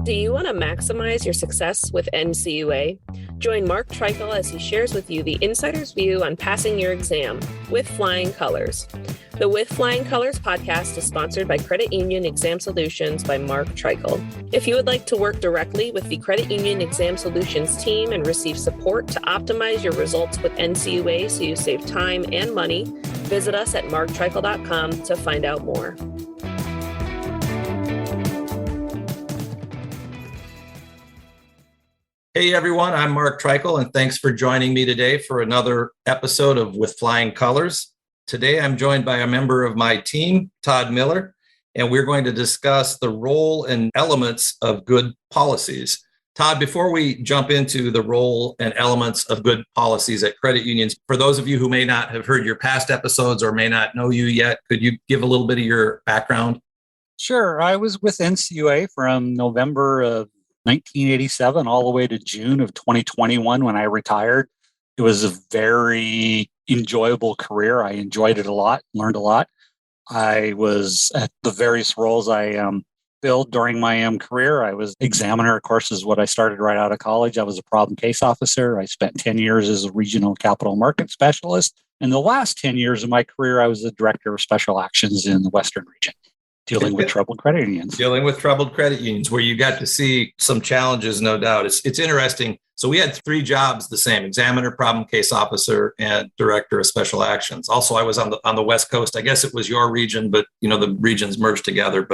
Do you want to maximize your success with NCUA? Join Mark Treichel as he shares with you the insider's view on passing your exam with flying colors. The With Flying Colors podcast is sponsored by Credit Union Exam Solutions by Mark Treichel. If you would like to work directly with the Credit Union Exam Solutions team and receive support to optimize your results with NCUA so you save time and money, visit us at marktreichel.com to find out more. Hey everyone, I'm Mark Treichel, and thanks for joining me today for another episode of With Flying Colors. Today I'm joined by a member of my team, Todd Miller, and we're going to discuss the role and elements of good policies. Todd, before we jump into the role and elements of good policies at credit unions, for those of you who may not have heard your past episodes or may not know you yet, could you give a little bit of your background? Sure. I was with NCUA from November of 1987 all the way to June of 2021 when I retired. It was a very enjoyable career. I enjoyed it a lot, learned a lot. I was at the various roles I filled during my career. I was examiner, of course, is what I started right out of college. I was a problem case officer. I spent 10 years as a regional capital market specialist. In the last 10 years of my career, I was the director of special actions in the Western region, dealing with troubled credit unions. Dealing with troubled credit unions, where you got to see some challenges, no doubt. It's interesting. So we had three jobs the same: examiner, problem case officer, and director of special actions. Also, I was on the West Coast. I guess it was your region, but the regions merged together.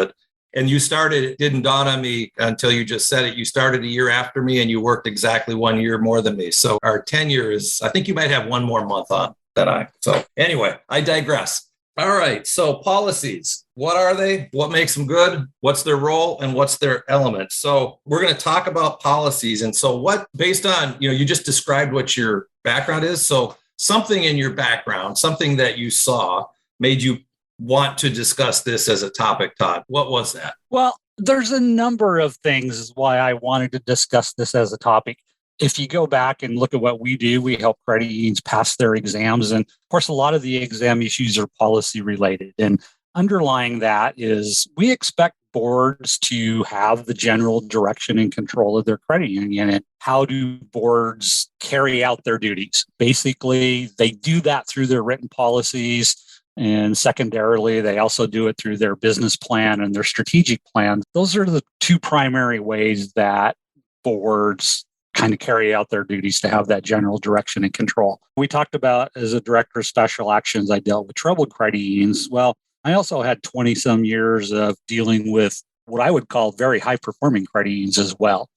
And you started, it didn't dawn on me until you just said it. You started a year after me and you worked exactly 1 year more than me. So our tenure is, I think you might have one more month on than I. So anyway, I digress. All right. So policies, what are they? What makes them good? What's their role and what's their element? So we're going to talk about policies. And so based on, you just described what your background is. So something in your background, something that you saw made you want to discuss this as a topic, Todd. What was that? Well, there's a number of things why I wanted to discuss this as a topic. If you go back and look at what we do, we help credit unions pass their exams. And of course, a lot of the exam issues are policy related. And underlying that is we expect boards to have the general direction and control of their credit union. And how do boards carry out their duties? Basically, they do that through their written policies. And secondarily, they also do it through their business plan and their strategic plan. Those are the two primary ways that boards kind of carry out their duties to have that general direction and control. We talked about, as a director of special actions, I dealt with troubled credit unions. Well, I also had 20 some years of dealing with what I would call very high performing credit unions as well.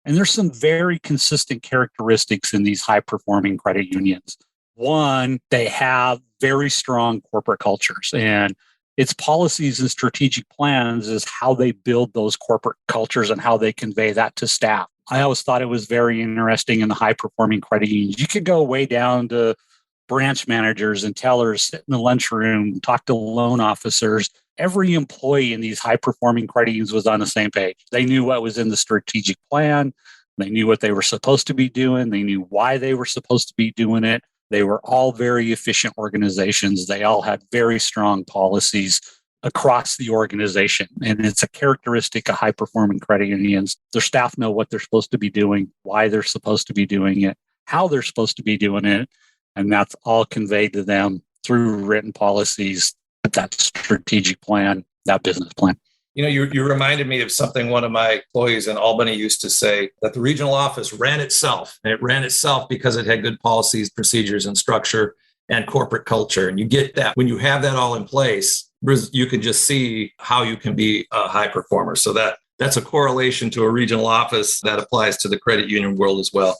And there's some very consistent characteristics in these high performing credit unions. One, they have very strong corporate cultures, and its policies and strategic plans is how they build those corporate cultures and how they convey that to staff. I always thought it was very interesting in the high-performing credit unions. You could go way down to branch managers and tellers, sit in the lunchroom, talk to loan officers. Every employee in these high-performing credit unions was on the same page. They knew what was in the strategic plan. They knew what they were supposed to be doing. They knew why they were supposed to be doing it. They were all very efficient organizations. They all had very strong policies across the organization. And it's a characteristic of high-performing credit unions. Their staff know what they're supposed to be doing, why they're supposed to be doing it, how they're supposed to be doing it. And that's all conveyed to them through written policies, that strategic plan, that business plan. You reminded me of something one of my employees in Albany used to say, that the regional office ran itself. And it ran itself because it had good policies, procedures, and structure and corporate culture. And you get that when you have that all in place, you can just see how you can be a high performer. So that's a correlation to a regional office that applies to the credit union world as well.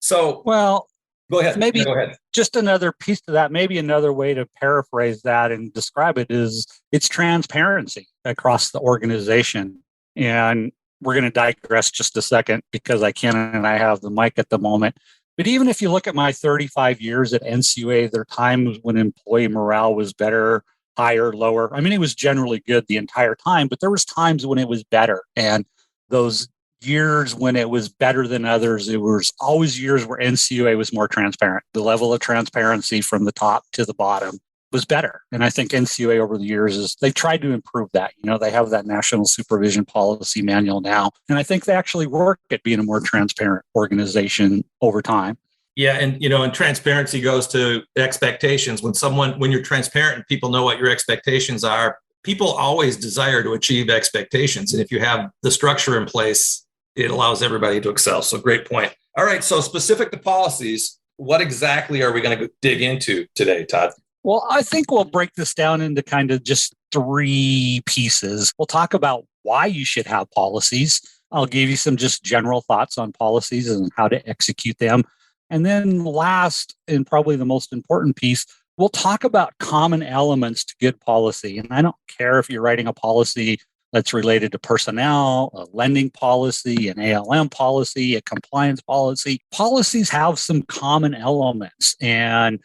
So, well, go ahead. Maybe go ahead. Just another piece to that, maybe another way to paraphrase that and describe it is it's transparency across the organization. And we're going to digress just a second because I can and I have the mic at the moment. But even if you look at my 35 years at NCUA, there are times when employee morale was better, higher, lower. I mean, it was generally good the entire time, but there was times when it was better. And those years when it was better than others, it was always years where NCUA was more transparent. The level of transparency from the top to the bottom was better. And I think NCUA over the years they've tried to improve that. They have that National Supervision Policy Manual now. And I think they actually work at being a more transparent organization over time. Yeah. And transparency goes to expectations. When you're transparent and people know what your expectations are, people always desire to achieve expectations. And if you have the structure in place, it allows everybody to excel. So great point. All right. So specific to policies, what exactly are we going to dig into today, Todd? Well, I think we'll break this down into kind of just 3 pieces. We'll talk about why you should have policies. I'll give you some just general thoughts on policies and how to execute them. And then last, and probably the most important piece, we'll talk about common elements to good policy. And I don't care if you're writing a policy that's related to personnel, a lending policy, an ALM policy, a compliance policy. Policies have some common elements. And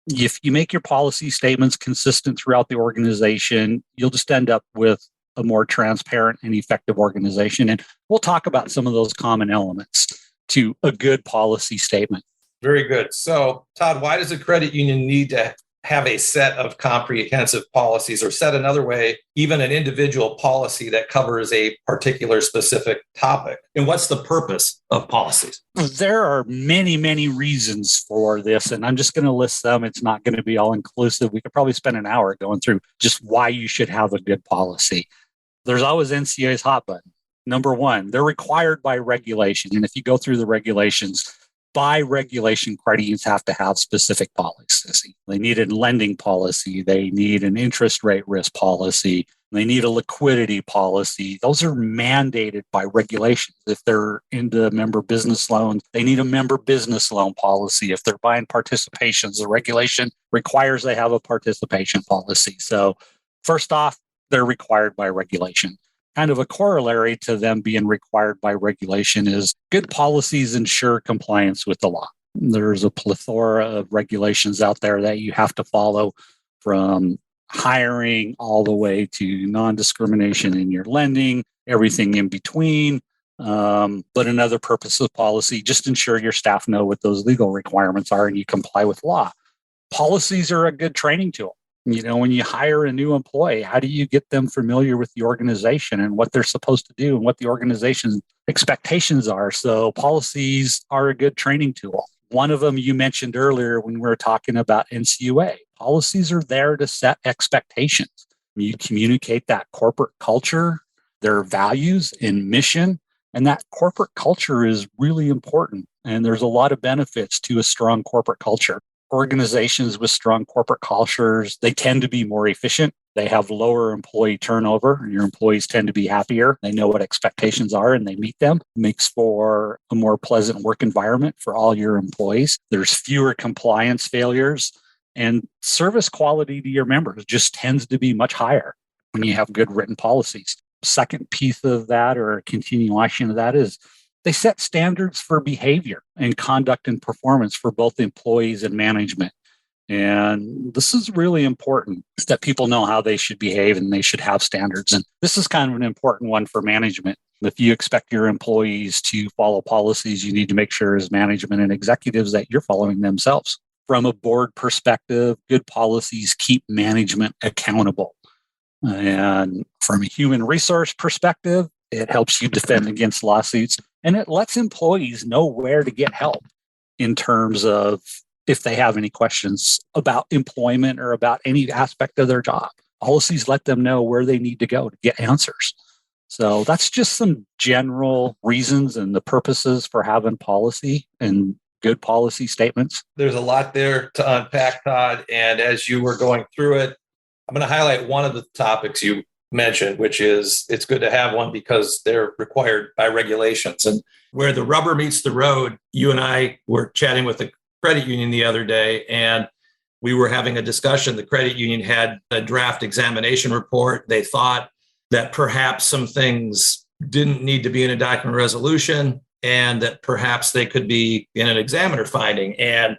if you make your policy statements consistent throughout the organization, you'll just end up with a more transparent and effective organization. And we'll talk about some of those common elements to a good policy statement. Very good. So, Todd, why does a credit union need to have a set of comprehensive policies, or said another way, even an individual policy that covers a particular specific topic? And what's the purpose of policies? There are many, many reasons for this, and I'm just going to list them. It's not going to be all inclusive. We could probably spend an hour going through just why you should have a good policy. There's always NCUA's hot button. Number 1, they're required by regulation. And if you go through the regulations, by regulation, credit unions have to have specific policies. They need a lending policy. They need an interest rate risk policy. They need a liquidity policy. Those are mandated by regulations. If they're into member business loans, they need a member business loan policy. If they're buying participations, the regulation requires they have a participation policy. So first off, they're required by regulation. Kind of a corollary to them being required by regulation is good policies ensure compliance with the law. There's a plethora of regulations out there that you have to follow, from hiring all the way to non-discrimination in your lending, everything in between. But another purpose of policy, just ensure your staff know what those legal requirements are and you comply with law. Policies are a good training tool. When you hire a new employee, how do you get them familiar with the organization and what they're supposed to do and what the organization's expectations are? So policies are a good training tool. One of them you mentioned earlier when we were talking about NCUA. Policies are there to set expectations. You communicate that corporate culture, their values and mission, and that corporate culture is really important. And there's a lot of benefits to a strong corporate culture. Organizations with strong corporate cultures, they tend to be more efficient. They have lower employee turnover. Your employees tend to be happier. They know what expectations are and they meet them. It makes for a more pleasant work environment for all your employees. There's fewer compliance failures, and service quality to your members just tends to be much higher when you have good written policies. Second piece of that, or a continuation of that, is they set standards for behavior and conduct and performance for both employees and management. And this is really important, that people know how they should behave and they should have standards. And this is kind of an important one for management. If you expect your employees to follow policies, you need to make sure as management and executives that you're following themselves. From a board perspective, good policies keep management accountable. And from a human resource perspective, it helps you defend against lawsuits, and it lets employees know where to get help in terms of if they have any questions about employment or about any aspect of their job. Policies let them know where they need to go to get answers. So that's just some general reasons and the purposes for having policy and good policy statements. There's a lot there to unpack, Todd. And as you were going through it, I'm going to highlight one of the topics you mentioned, which is it's good to have one because they're required by regulations. And where the rubber meets the road, you and I were chatting with a credit union the other day, and we were having a discussion. The credit union had a draft examination report. They thought that perhaps some things didn't need to be in a document resolution and that perhaps they could be in an examiner finding. And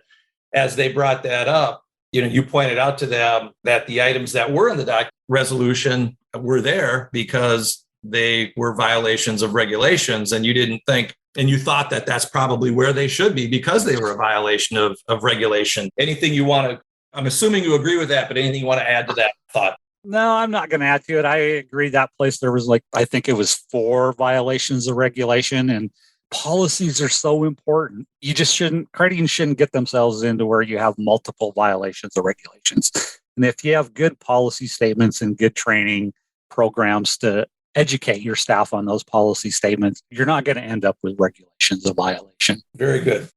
as they brought that up, you pointed out to them that the items that were in the document resolution were there because they were violations of regulations, and you didn't think, and you thought that that's probably where they should be because they were a violation of regulation. Anything you want to I'm assuming you agree with that, but anything you want to add to that thought? No, I'm not going to add to it. I agree that place there was I think it was 4 violations of regulation, and policies are so important. You just credit unions shouldn't get themselves into where you have multiple violations of regulations. And if you have good policy statements and good training programs to educate your staff on those policy statements, you're not going to end up with regulations of violation. Very good.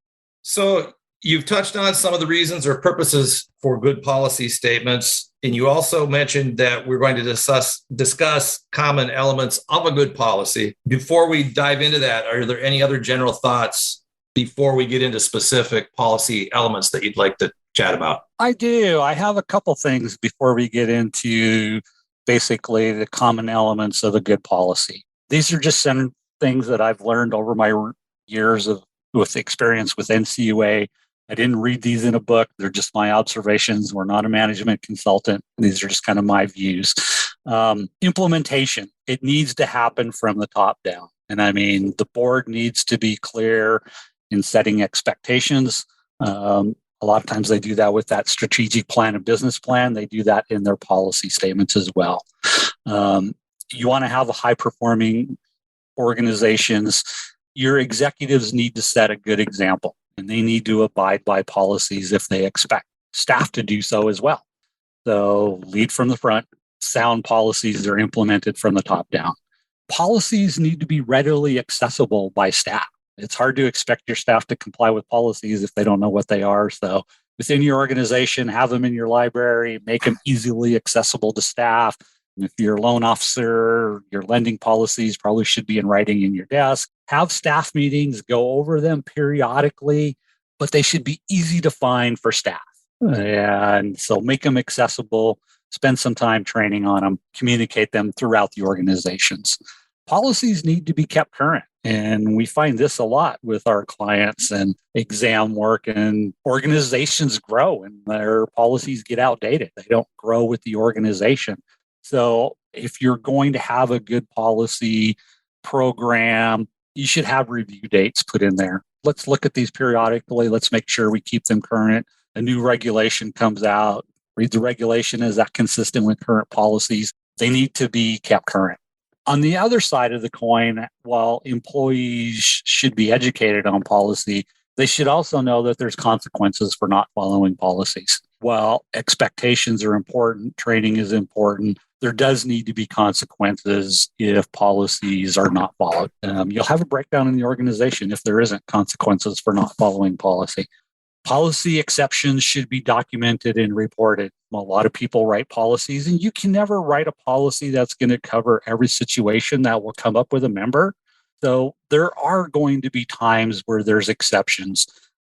So you've touched on some of the reasons or purposes for good policy statements. And you also mentioned that we're going to discuss common elements of a good policy. Before we dive into that, are there any other general thoughts before we get into specific policy elements that you'd like to chat about? I do. I have a couple things before we get into basically the common elements of a good policy. These are just some things that I've learned over my years with experience with NCUA. I didn't read these in a book. They're just my observations. We're not a management consultant. These are just kind of my views. Implementation, it needs to happen from the top down. And I mean, the board needs to be clear in setting expectations. A lot of times they do that with that strategic plan and business plan. They do that in their policy statements as well. You want to have a high-performing organizations. Your executives need to set a good example, and they need to abide by policies if they expect staff to do so as well. So lead from the front. Sound policies are implemented from the top down. Policies need to be readily accessible by staff. It's hard to expect your staff to comply with policies if they don't know what they are. So within your organization, have them in your library, make them easily accessible to staff. And if you're a loan officer, your lending policies probably should be in writing in your desk. Have staff meetings, go over them periodically, but they should be easy to find for staff. And so make them accessible, spend some time training on them, communicate them throughout the organizations. Policies need to be kept current. And we find this a lot with our clients and exam work, and organizations grow and their policies get outdated. They don't grow with the organization. So if you're going to have a good policy program, you should have review dates put in there. Let's look at these periodically. Let's make sure we keep them current. A new regulation comes out. Read the regulation. Is that consistent with current policies? They need to be kept current. On the other side of the coin, while employees should be educated on policy, they should also know that there's consequences for not following policies. While expectations are important, training is important, there does need to be consequences if policies are not followed. You'll have a breakdown in the organization if there isn't consequences for not following policy. Policy exceptions should be documented and reported. A lot of people write policies, and you can never write a policy that's going to cover every situation that will come up with a member. So there are going to be times where there's exceptions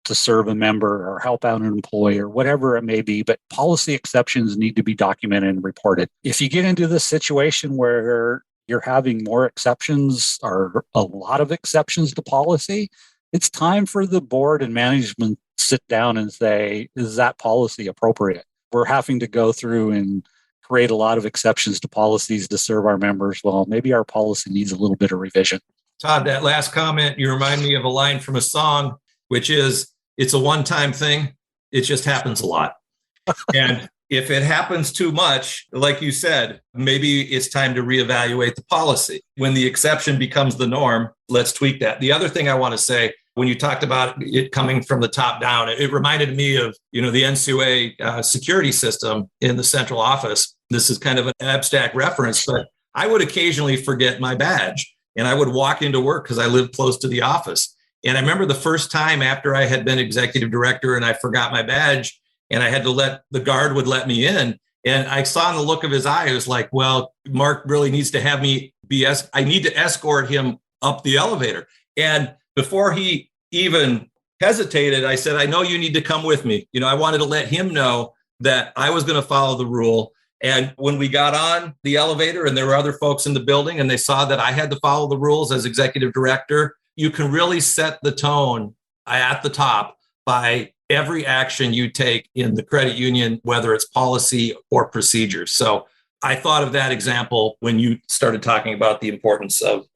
to serve a member or help out an employee or whatever it may be, but policy exceptions need to be documented and reported. If you get into this situation where you're having more exceptions or a lot of exceptions to policy, it's time for the board and management to sit down and say, is that policy appropriate? We're having to go through and create a lot of exceptions to policies to serve our members. Well, maybe our policy needs a little bit of revision. Todd, that last comment, you remind me of a line from a song, which is, it's a one-time thing. It just happens a lot. And if it happens too much, like you said, maybe it's time to reevaluate the policy. When the exception becomes the norm, let's tweak that. The other thing I want to say, when you talked about it coming from the top down, it reminded me of, the NCUA security system in the central office. This is kind of an abstract reference, but I would occasionally forget my badge and I would walk into work because I lived close to the office. And I remember the first time after I had been executive director and I forgot my badge and I had to the guard would let me in. And I saw in the look of his eye, it was like, well, Mark really needs to have me I need to escort him up the elevator. And before he even hesitated, I said, I know you need to come with me. I wanted to let him know that I was going to follow the rule. And when we got on the elevator and there were other folks in the building and they saw that I had to follow the rules as executive director, you can really set the tone at the top by every action you take in the credit union, whether it's policy or procedures. So I thought of that example when you started talking about the importance of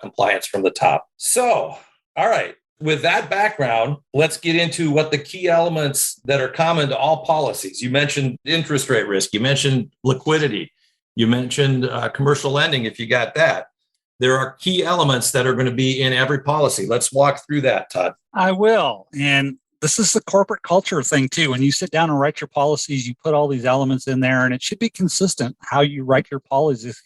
compliance from the top. So, all right, with that background, let's get into what the key elements that are common to all policies. You mentioned interest rate risk. You mentioned liquidity. You mentioned commercial lending, if you got that. There are key elements that are going to be in every policy. Let's walk through that, Todd. I will. And this is the corporate culture thing, too. When you sit down and write your policies, you put all these elements in there, and it should be consistent how you write your policies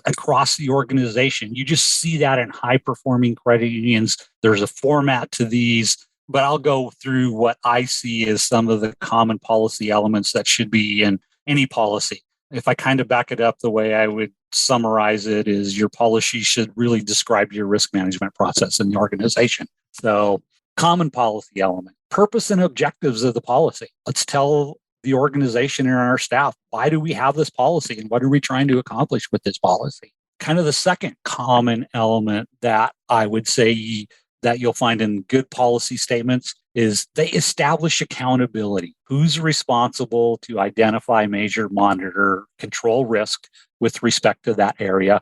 across the organization. You just see that in high-performing credit unions. There's a format to these, but I'll go through what I see as some of the common policy elements that should be in any policy. If I kind of back it up, the way I would summarize it is your policy should really describe your risk management process in the organization. So, common policy element, purpose and objectives of the policy. Let's tell the organization and our staff, why do we have this policy and what are we trying to accomplish with this policy? Kind of the second common element that I would say that you'll find in good policy statements is they establish accountability. Who's responsible to identify, measure, monitor, control risk with respect to that area?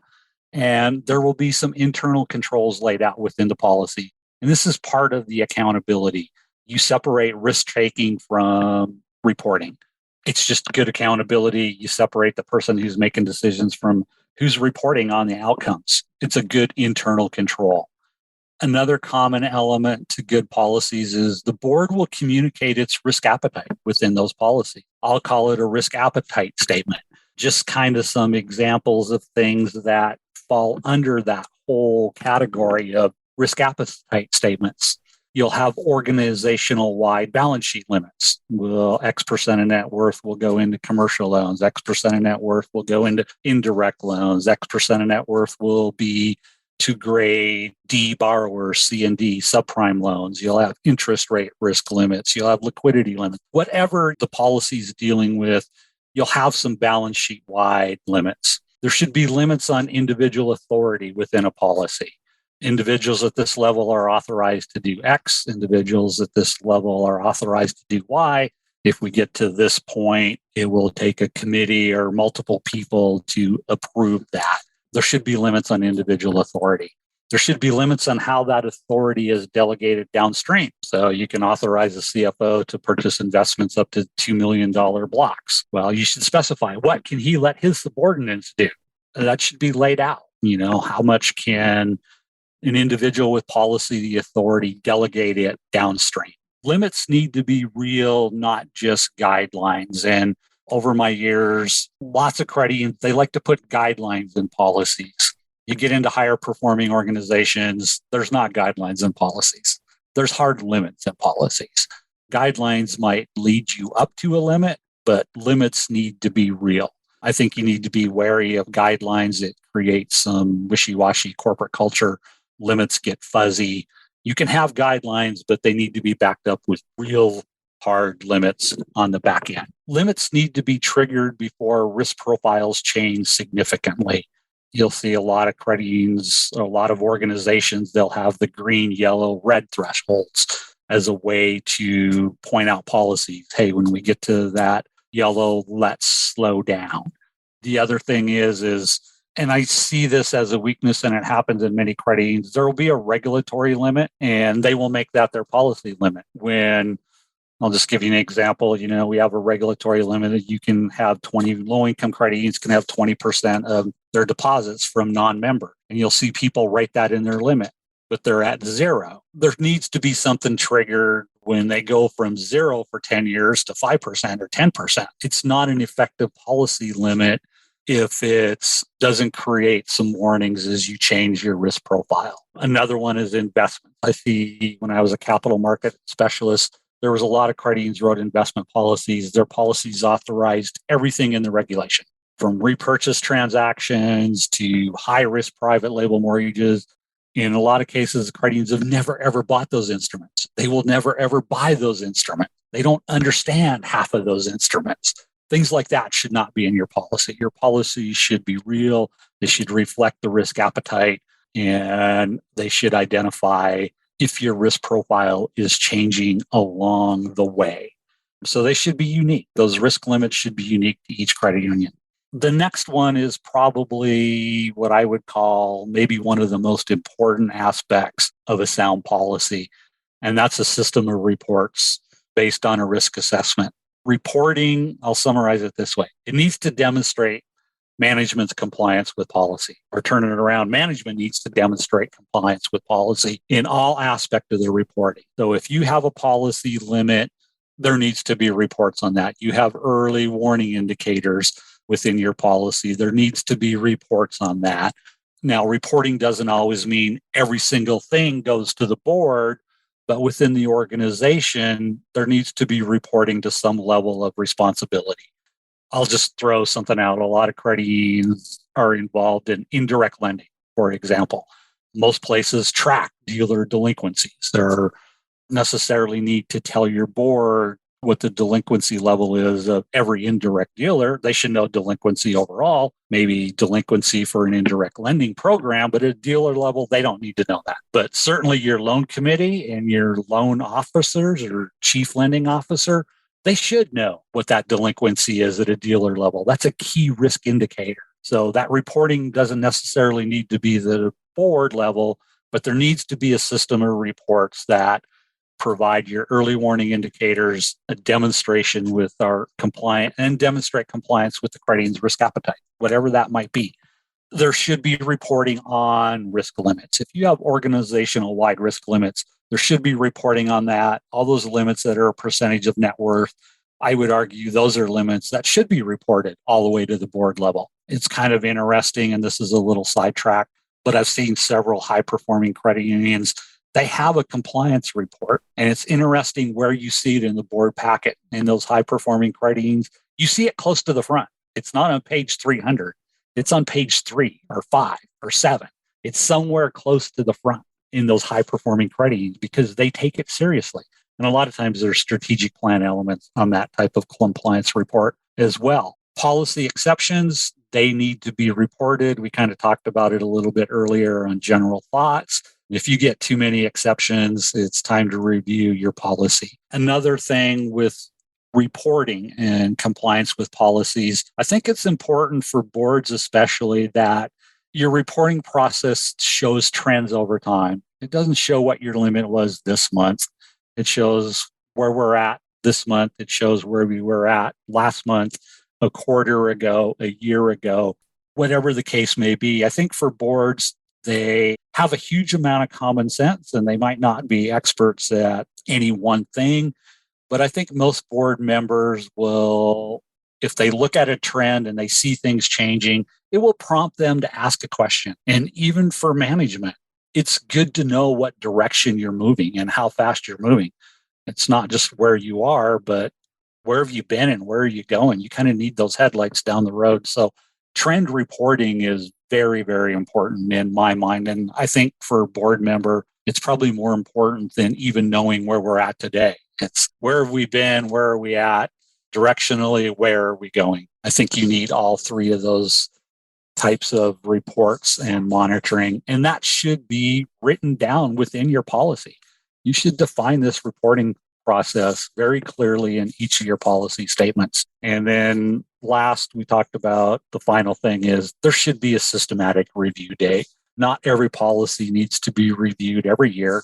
And there will be some internal controls laid out within the policy. And this is part of the accountability. You separate risk taking from reporting. It's just good accountability. You separate the person who's making decisions from who's reporting on the outcomes. It's a good internal control. Another common element to good policies is the board will communicate its risk appetite within those policies. I'll call it a risk appetite statement. Just kind of some examples of things that fall under that whole category of risk appetite statements. You'll have organizational-wide balance sheet limits. Well, X% of net worth will go into commercial loans. X% of net worth will go into indirect loans. X% of net worth will be to grade D borrowers, C and D, subprime loans. You'll have interest rate risk limits. You'll have liquidity limits. Whatever the policy is dealing with, you'll have some balance sheet-wide limits. There should be limits on individual authority within a policy. Individuals at this level are authorized to do X. Individuals at this level are authorized to do Y. If we get to this point, it will take a committee or multiple people to approve that. There should be limits on individual authority. There should be limits on how that authority is delegated downstream. So you can authorize a CFO to purchase investments up to $2 million blocks. Well, you should specify what can he let his subordinates do. That should be laid out. How much can an individual with policy, the authority, delegate it downstream. Limits need to be real, not just guidelines. And over my years, lots of credit unions, they like to put guidelines in policies. You get into higher performing organizations, there's not guidelines in policies. There's hard limits in policies. Guidelines might lead you up to a limit, but limits need to be real. I think you need to be wary of guidelines that create some wishy-washy corporate culture. Limits get fuzzy. You can have guidelines, but they need to be backed up with real hard limits on the back end. Limits need to be triggered before risk profiles change significantly. You'll see a lot of credit unions, a lot of organizations, they'll have the green, yellow, red thresholds as a way to point out policies. Hey, when we get to that yellow, let's slow down. The other thing is, and I see this as a weakness, and it happens in many credit unions, there will be a regulatory limit, and they will make that their policy limit. When, I'll just give you an example, we have a regulatory limit that you can have low-income credit unions can have 20% of their deposits from non-member, and you'll see people write that in their limit, but they're at zero. There needs to be something triggered when they go from zero for 10 years to 5% or 10%. It's not an effective policy limit if it doesn't create some warnings as you change your risk profile. Another one is investment. I see when I was a capital market specialist, there was a lot of credit unions wrote investment policies. Their policies authorized everything in the regulation, from repurchase transactions to high-risk private label mortgages. In a lot of cases, credit unions have never, ever bought those instruments. They will never, ever buy those instruments. They don't understand half of those instruments. Things like that should not be in your policy. Your policy should be real. They should reflect the risk appetite, and they should identify if your risk profile is changing along the way. So they should be unique. Those risk limits should be unique to each credit union. The next one is probably what I would call maybe one of the most important aspects of a sound policy. And that's a system of reports based on a risk assessment. Reporting, I'll summarize it this way. It needs to demonstrate management's compliance with policy. Or turn it around, management needs to demonstrate compliance with policy in all aspects of the reporting. So if you have a policy limit, there needs to be reports on that. You have early warning indicators within your policy. There needs to be reports on that. Now, reporting doesn't always mean every single thing goes to the board, but within the organization, there needs to be reporting to some level of responsibility. I'll just throw something out. A lot of credit unions are involved in indirect lending, for example. Most places track dealer delinquencies. There necessarily need to tell your board what the delinquency level is of every indirect dealer. They should know delinquency overall, maybe delinquency for an indirect lending program, but at a dealer level, they don't need to know that. But certainly your loan committee and your loan officers or chief lending officer, they should know what that delinquency is at a dealer level. That's a key risk indicator. So that reporting doesn't necessarily need to be the board level, but there needs to be a system of reports that provide your early warning indicators, a demonstration with our compliant, and demonstrate compliance with the credit union's risk appetite, whatever that might be. There should be reporting on risk limits. If you have organizational wide risk limits, there should be reporting on that. All those limits that are a percentage of net worth, I would argue those are limits that should be reported all the way to the board level. It's kind of interesting, and this is a little sidetrack, but I've seen several high-performing credit unions. They have a compliance report, and it's interesting where you see it in the board packet. In those high-performing credit unions, you see it close to the front. It's not on page 300. It's on page 3 or 5 or 7. It's somewhere close to the front in those high-performing credit unions because they take it seriously. And a lot of times there's strategic plan elements on that type of compliance report as well. Policy exceptions, they need to be reported. We kind of talked about it a little bit earlier on general thoughts. If you get too many exceptions, it's time to review your policy. Another thing with reporting and compliance with policies, I think it's important for boards especially that your reporting process shows trends over time. It doesn't show what your limit was this month. It shows where we're at this month. It shows where we were at last month, a quarter ago, a year ago, whatever the case may be. I think for boards, they have a huge amount of common sense and they might not be experts at any one thing. But I think most board members will, if they look at a trend and they see things changing, it will prompt them to ask a question. And even for management, it's good to know what direction you're moving and how fast you're moving. It's not just where you are, but where have you been and where are you going? You kind of need those headlights down the road. So trend reporting is very, very important in my mind. And I think for a board member, it's probably more important than even knowing where we're at today. It's where have we been? Where are we at? Directionally, where are we going? I think you need all three of those types of reports and monitoring. And that should be written down within your policy. You should define this reporting process very clearly in each of your policy statements. And then last, we talked about the final thing is there should be a systematic review date. Not every policy needs to be reviewed every year.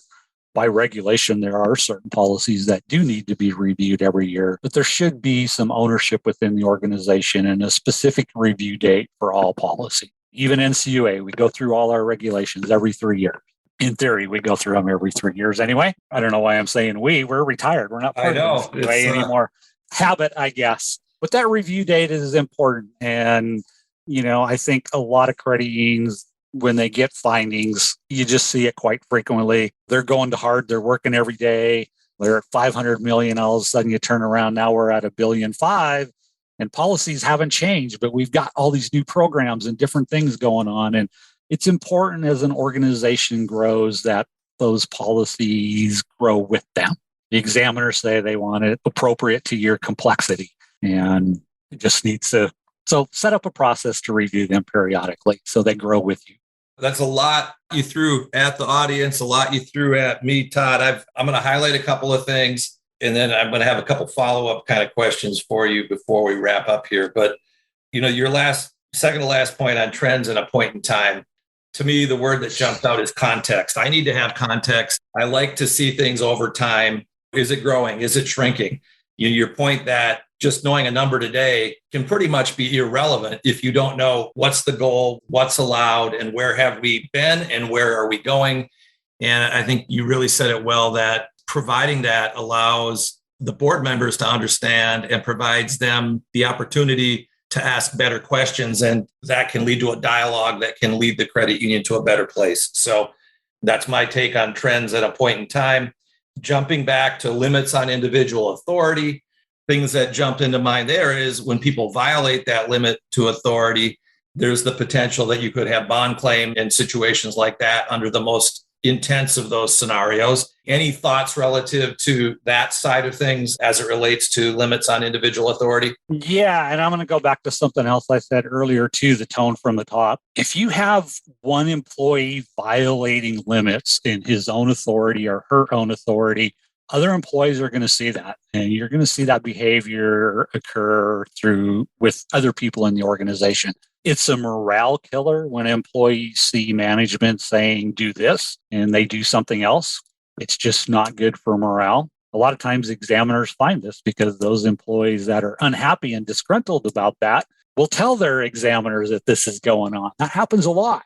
By regulation, there are certain policies that do need to be reviewed every year, but there should be some ownership within the organization and a specific review date for all policy. Even NCUA, we go through all our regulations every 3 years. In theory, we go through them every 3 years anyway. I don't know why I'm saying we're retired. We're not part of NCUA anymore. Habit, I guess. But that review date is important. And, I think a lot of credit unions, when they get findings, you just see it quite frequently. They're going to hard. They're working every day. They're at 500 million. All of a sudden you turn around. Now we're at $1.5 billion and policies haven't changed, but we've got all these new programs and different things going on. And it's important as an organization grows that those policies grow with them. The examiners say they want it appropriate to your complexity, and it just needs to. So set up a process to review them periodically so they grow with you. That's a lot you threw at the audience, a lot you threw at me, Todd. I'm going to highlight a couple of things, and then I'm going to have a couple follow-up kind of questions for you before we wrap up here. But, your second to last point on trends and a point in time, To me, the word that jumps out is context. I need to have context. I like to see things over time. Is it growing? Is it shrinking? Your point that just knowing a number today can pretty much be irrelevant if you don't know what's the goal, what's allowed, and where have we been and where are we going. And I think you really said it well, that providing that allows the board members to understand and provides them the opportunity to ask better questions. And that can lead to a dialogue that can lead the credit union to a better place. So that's my take on trends at a point in time. Jumping back to limits on individual authority, things that jumped into mind there is when people violate that limit to authority, there's the potential that you could have bond claim in situations like that under the most intense of those scenarios. Any thoughts relative to that side of things as it relates to limits on individual authority? Yeah, and I'm going to go back to something else I said earlier too, the tone from the top. If you have one employee violating limits in his own authority or her own authority, other employees are going to see that, and you're going to see that behavior occur through with other people in the organization. It's a morale killer when employees see management saying, do this, and they do something else. It's just not good for morale. A lot of times examiners find this because those employees that are unhappy and disgruntled about that will tell their examiners that this is going on. That happens a lot.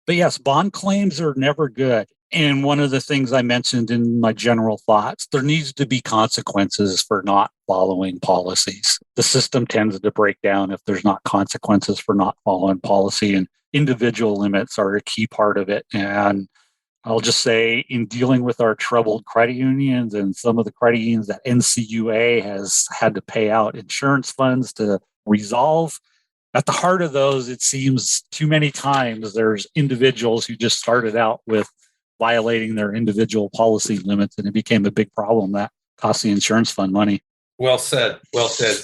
But yes, bond claims are never good. And one of the things I mentioned in my general thoughts, there needs to be consequences for not following policies. The system tends to break down if there's not consequences for not following policy, and individual limits are a key part of it. And I'll just say, in dealing with our troubled credit unions and some of the credit unions that NCUA has had to pay out insurance funds to resolve, at the heart of those, it seems too many times there's individuals who just started out with violating their individual policy limits, and it became a big problem that cost the insurance fund money. Well said. Well said.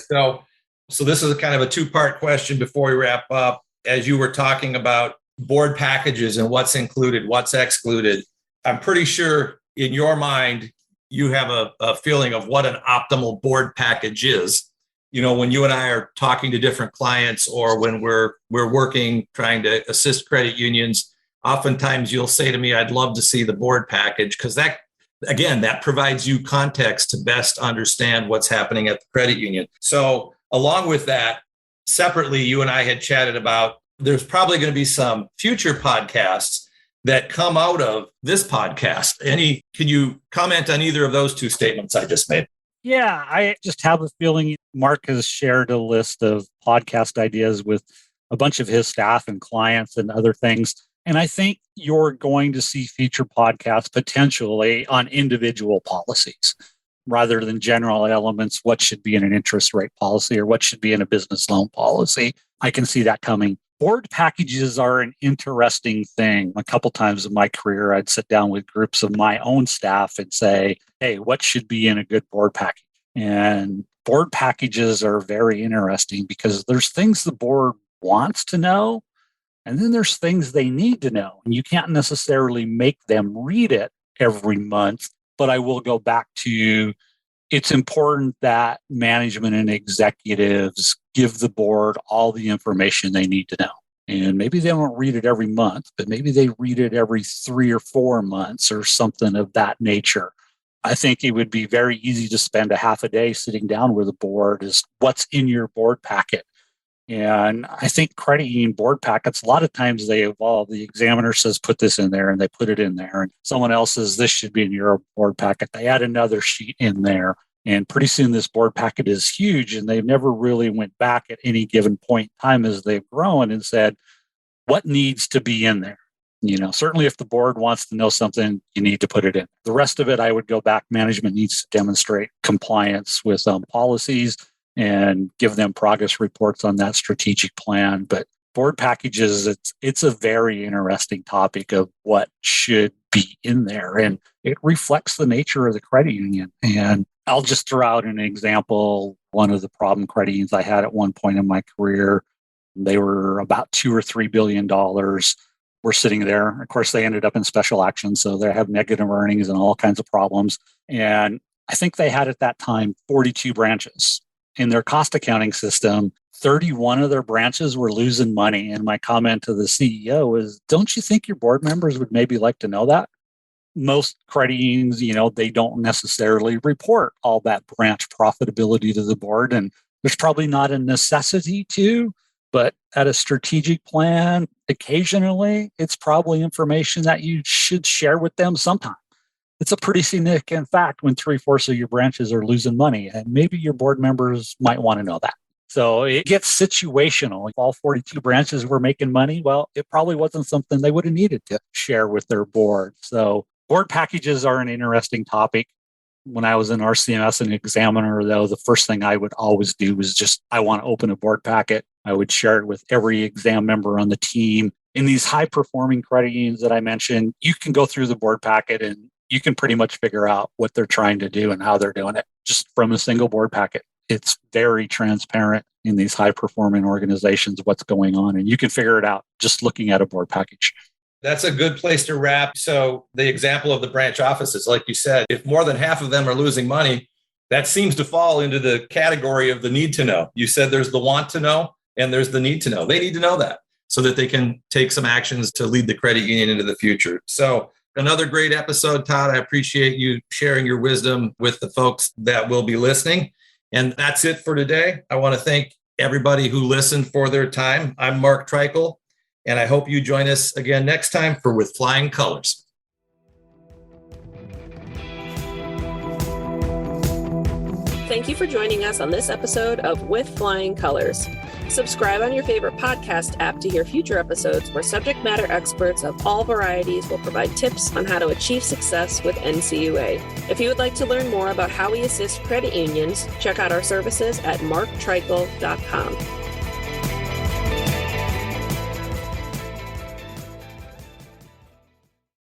So this is a kind of a two-part question before we wrap up. As you were talking about board packages and what's included, what's excluded, I'm pretty sure in your mind, you have a feeling of what an optimal board package is. You know, when you and I are talking to different clients, or when we're working, trying to assist credit unions, oftentimes you'll say to me, I'd love to see the board package, because that provides you context to best understand what's happening at the credit union. So along with that, separately, you and I had chatted about there's probably going to be some future podcasts that come out of this podcast. Can you comment on either of those two statements I just made? Yeah, I just have a feeling Mark has shared a list of podcast ideas with a bunch of his staff and clients and other things. And I think you're going to see future podcasts potentially on individual policies rather than general elements, what should be in an interest rate policy or what should be in a business loan policy. I can see that coming. Board packages are an interesting thing. A couple times in my career, I'd sit down with groups of my own staff and say, hey, what should be in a good board package? And board packages are very interesting because there's things the board wants to know, and then there's things they need to know. And you can't necessarily make them read it every month, but I will go back to it's important that management and executives give the board all the information they need to know. And maybe they don't read it every month, but maybe they read it every 3 or 4 months or something of that nature. I think it would be very easy to spend a half a day sitting down with the board is what's in your board packet. And I think credit union board packets, a lot of times they evolve. The examiner says, put this in there, and they put it in there. And someone else says, this should be in your board packet. They add another sheet in there. And pretty soon this board packet is huge, and they've never really went back at any given point in time as they've grown and said, what needs to be in there? You know, certainly if the board wants to know something, you need to put it in. The rest of it, I would go back. Management needs to demonstrate compliance with policies and give them progress reports on that strategic plan. But board packages, it's a very interesting topic of what should be in there. And it reflects the nature of the credit union. And I'll just throw out an example. One of the problem credit unions I had at one point in my career, they were about $2 or $3 billion. We're sitting there. Of course, they ended up in special action. So they have negative earnings and all kinds of problems. And I think they had at that time 42 branches. In their cost accounting system, 31 of their branches were losing money. And my comment to the CEO is, don't you think your board members would maybe like to know that? Most credit unions, they don't necessarily report all that branch profitability to the board. And there's probably not a necessity to, but at a strategic plan, occasionally, it's probably information that you should share with them sometime. It's a pretty significant fact when 3/4 of your branches are losing money, and maybe your board members might want to know that. So it gets situational. If all 42 branches were making money, well, it probably wasn't something they would have needed to share with their board. So board packages are an interesting topic. When I was in RCMS and examiner, though, the first thing I would always do was I want to open a board packet. I would share it with every exam member on the team. In these high-performing credit unions that I mentioned, you can go through the board packet and you can pretty much figure out what they're trying to do and how they're doing it just from a single board packet. It's very transparent in these high-performing organizations, what's going on, and you can figure it out just looking at a board package. That's a good place to wrap. So the example of the branch offices, like you said, if more than half of them are losing money, that seems to fall into the category of the need to know. You said there's the want to know and there's the need to know. They need to know that so that they can take some actions to lead the credit union into the future. So another great episode, Todd. I appreciate you sharing your wisdom with the folks that will be listening. And that's it for today. I want to thank everybody who listened for their time. I'm Mark Treichel, and I hope you join us again next time for With Flying Colors. Thank you for joining us on this episode of With Flying Colors. Subscribe on your favorite podcast app to hear future episodes where subject matter experts of all varieties will provide tips on how to achieve success with NCUA. If you would like to learn more about how we assist credit unions, check out our services at marktreichel.com.